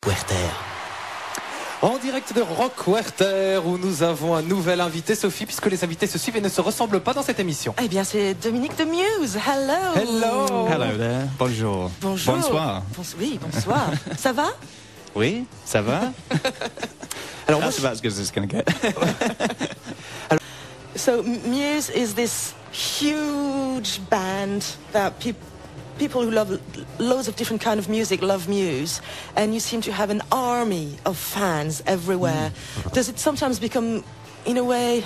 Werchter. En direct de Rock Werchter, où nous avons un nouvel invité, Sophie, puisque les invités se suivent et ne se ressemblent pas dans cette émission. Eh bien, c'est Dominique de Muse. Hello. Hello. Hello there. Bonjour. Bonjour. Bonsoir. Oui, bonsoir. Ça va? Oui, ça va? Alors, That's about as good as it's going to get. So, Muse is this huge band that people who love loads of different kind of music love Muse, and you seem to have an army of fans everywhere. Does it sometimes become, in a way,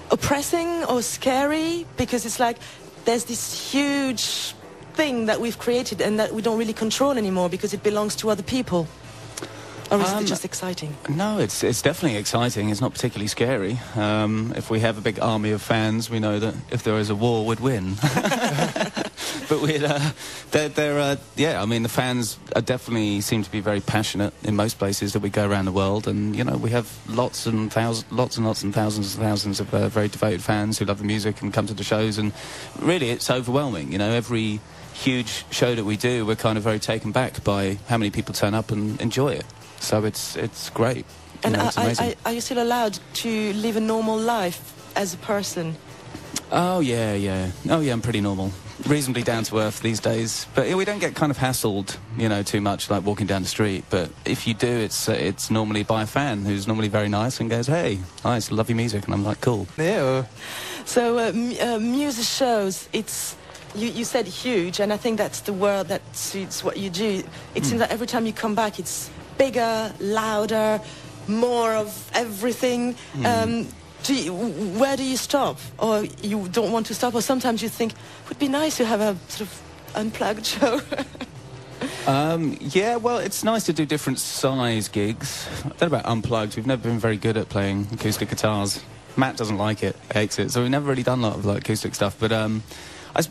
oppressing or scary? Because it's like there's this huge thing that we've created and that we don't really control anymore because it belongs to other people. Or is it just exciting? No, it's definitely exciting. It's not particularly scary. If we have a big army of fans, we know that if there is a war, we'd win. But yeah, I mean, the fans definitely seem to be very passionate in most places that we go around the world, and you know, we have lots and thousands of very devoted fans who love the music and come to the shows, and really, it's overwhelming. You know, every huge show that we do, we're kind of very taken back by how many people turn up and enjoy it. So it's great. And you know, it's amazing. are you still allowed to live a normal life as a person? Oh yeah. Oh yeah, I'm pretty normal. Reasonably down to earth these days. But we don't get kind of hassled, you know, too much like walking down the street. But if you do, it's normally by a fan who's normally very nice and goes, "Hey, nice, love your music," and I'm like, "Cool." Yeah. So Muse shows, you said huge, and I think that's the word that suits what you do. It seems that every time you come back, it's bigger, louder, more of everything. Where do you stop? Or you don't want to stop? Or sometimes you think, it would be nice to have a sort of unplugged show? Yeah, well, it's nice to do different size gigs. I don't know about unplugged. We've never been very good at playing acoustic guitars. Matt doesn't like it, hates it, so we've never really done a lot of like acoustic stuff. But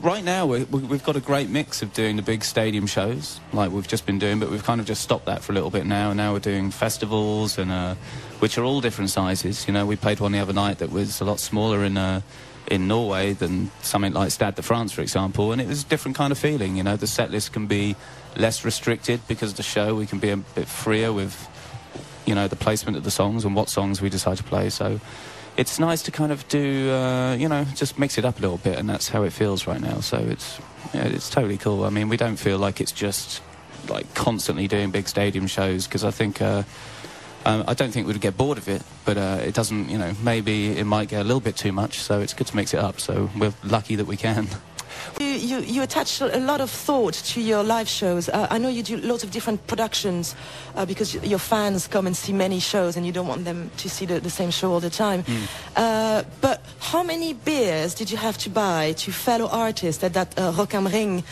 right now, we've got a great mix of doing the big stadium shows, like we've just been doing, but we've kind of just stopped that for a little bit now, and now we're doing festivals, and which are all different sizes. You know, we played one the other night that was a lot smaller in Norway than something like Stade de France, for example, and it was a different kind of feeling. You know, the set list can be less restricted because of the show. We can be a bit freer with, you know, the placement of the songs and what songs we decide to play, so it's nice to kind of do, you know, just mix it up a little bit, and that's how it feels right now. So it's totally cool. I mean, we don't feel like it's just like constantly doing big stadium shows, because I think I don't think we'd get bored of it, but it doesn't, you know, maybe it might get a little bit too much, so it's good to mix it up. So we're lucky that we can. You attach a lot of thought to your live shows. I know you do lots of different productions because your fans come and see many shows and you don't want them to see the same show all the time. But how many beers did you have to buy to fellow artists at that Rock am Ring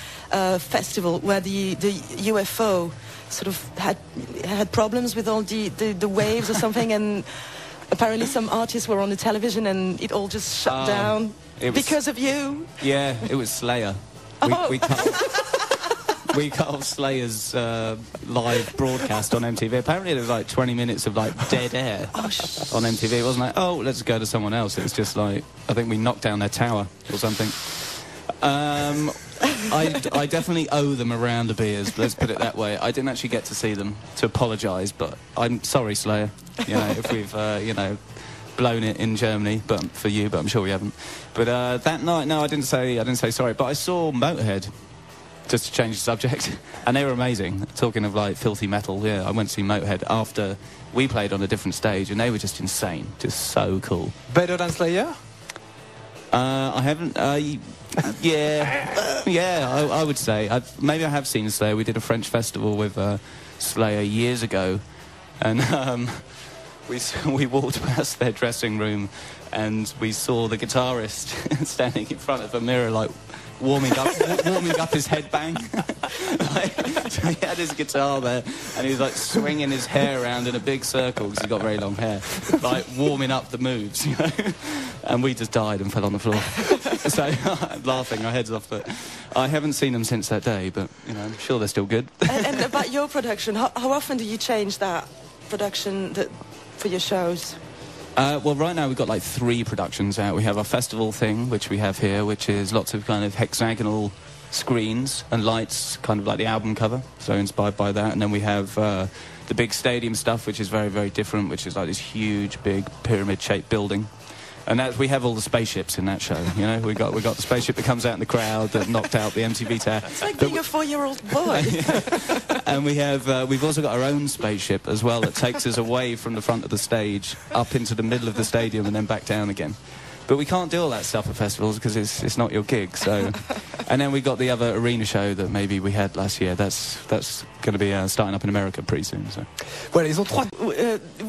festival where the UFO sort of had problems with all the waves or something, and apparently some artists were on the television and it all just shut down? Because of you? Yeah, it was Slayer. We cut off Slayer's live broadcast on MTV. Apparently there was like 20 minutes of like dead air on MTV. It wasn't like, oh, let's go to someone else. It was just like, I think we knocked down their tower or something. I definitely owe them a round of beers, let's put it that way. I didn't actually get to see them to apologise, but I'm sorry, Slayer, you know, if we've, you know, blown it in Germany, but for you, but I'm sure we haven't. But that night, no, I didn't say sorry, but I saw Motorhead, just to change the subject, and they were amazing. Talking of like filthy metal, yeah, I went to see Motorhead after we played on a different stage, and they were just insane, just so cool. Better than Slayer? I haven't. Yeah, I would say. Maybe I have seen Slayer. We did a French festival with Slayer years ago, and we walked past their dressing room, and we saw the guitarist standing in front of a mirror, like warming up his headbang. So he had his guitar there, and he was like swinging his hair around in a big circle because he's got very long hair, like warming up the moves, you know. And we just died and fell on the floor. So laughing our heads off. But I haven't seen them since that day. But you know, I'm sure they're still good. And about your production, how often do you change that production for your shows? Well, right now we've got like 3 productions out. We have our festival thing, which we have here, which is lots of kind of hexagonal screens and lights, kind of like the album cover, so inspired by that. And then we have the big stadium stuff, which is very, very different, which is like this huge, big pyramid-shaped building. And we have all the spaceships in that show, you know. We got the spaceship that comes out in the crowd that knocked out the MTV tower. It's like being a 4-year-old boy. And we've also got our own spaceship as well that takes us away from the front of the stage up into the middle of the stadium and then back down again. But we can't do all that stuff at festivals because it's not your gig. So, and then we got the other arena show that maybe we had last year. That's going to be starting up in America pretty soon. So, Voilà, ils ont trois.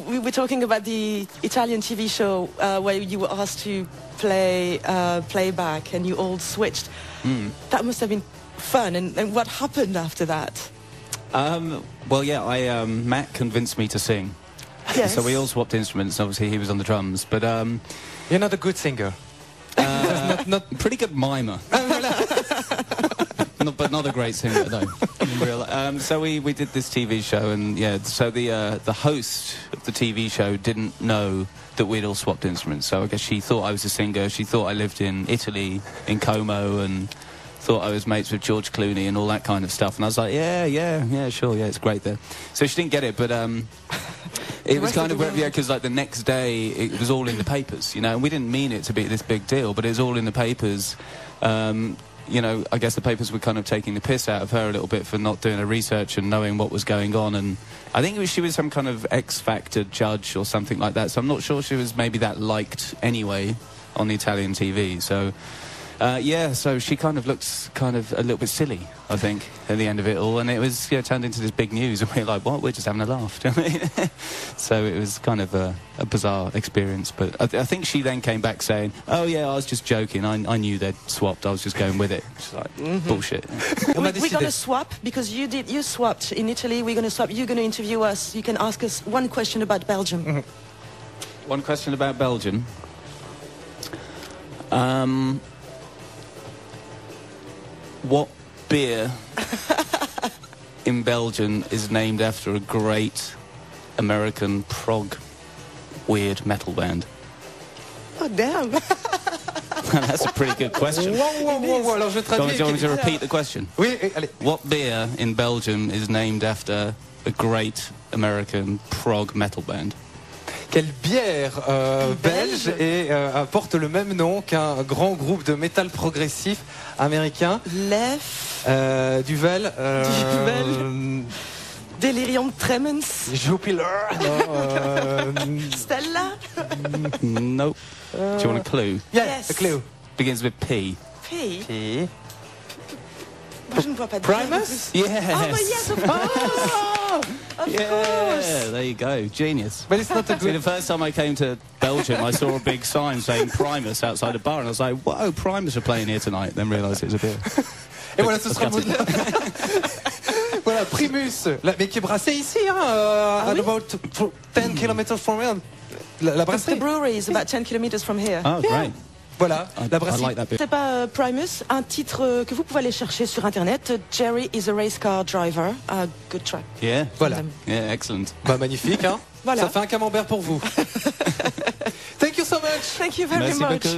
We were talking about the Italian TV show where you were asked to play playback and you all switched. That must have been fun. And what happened after that? Well, yeah, Matt convinced me to sing. Yes. So we all swapped instruments. Obviously, he was on the drums, but You're not a good singer. not pretty good mimer. But not a great singer, no. So we did this TV show, and yeah, so the host of the TV show didn't know that we'd all swapped instruments. So I guess she thought I was a singer. She thought I lived in Italy, in Como, and thought I was mates with George Clooney and all that kind of stuff. And I was like, yeah, sure, yeah, it's great there. So she didn't get it, but it was kind of, yeah, because like the next day it was all in the papers, you know, and we didn't mean it to be this big deal, but it was all in the papers. You know, I guess the papers were kind of taking the piss out of her a little bit for not doing her research and knowing what was going on. And I think she was some kind of X Factor judge or something like that. So I'm not sure she was maybe that liked anyway on the Italian TV. So, yeah, so she kind of looks kind of a little bit silly, I think, at the end of it all. And it was, you know, turned into this big news. And we were like, what? We're just having a laugh. Do you know what I mean? So it was kind of a bizarre experience. But I think she then came back saying, oh, yeah, I was just joking. I knew they'd swapped. I was just going with it. She's like, bullshit. We're going to swap because you swapped in Italy. We're going to swap. You're going to interview us. You can ask us one question about Belgium. One question about Belgium. What beer in Belgium is named after a great American prog weird metal band? Oh, damn. That's a pretty good question. Wow. Alors je traduis. Do you want me to repeat the question? Oui, allez. What beer in Belgium is named after a great American prog metal band? Quelle bière belge porte le même nom qu'un grand groupe de métal progressif américain? Duvel. Delirium Tremens. Jupiler. Stella. Nope. Do you want a clue? Yes. A clue. Begins with P. P. Je ne vois pas de Primus? Yes. Oh, but yes, of course. Of course. Yeah, there you go. Genius. But it's not a See, the good. first time I came to Belgium, I saw a big sign saying Primus outside a bar, and I was like, whoa, Primus are playing here tonight. Then realised it was a beer. Et voilà, ce sera le mot de Voilà, Primus, mais qui est brassé ici, at about 10 km from here. La The brasserie. brewery is about 10 kilometers from here. Oh, great. Voilà, la I brasserie. like that beer. C'est pas Primus, un titre que vous pouvez aller chercher sur internet. Jerry is a race car driver. Good track. Yeah. Voilà. Yeah, excellent. Bah, magnifique, hein. Voilà. Ça fait un camembert pour vous. Thank you so much. Thank you very Merci much. beaucoup.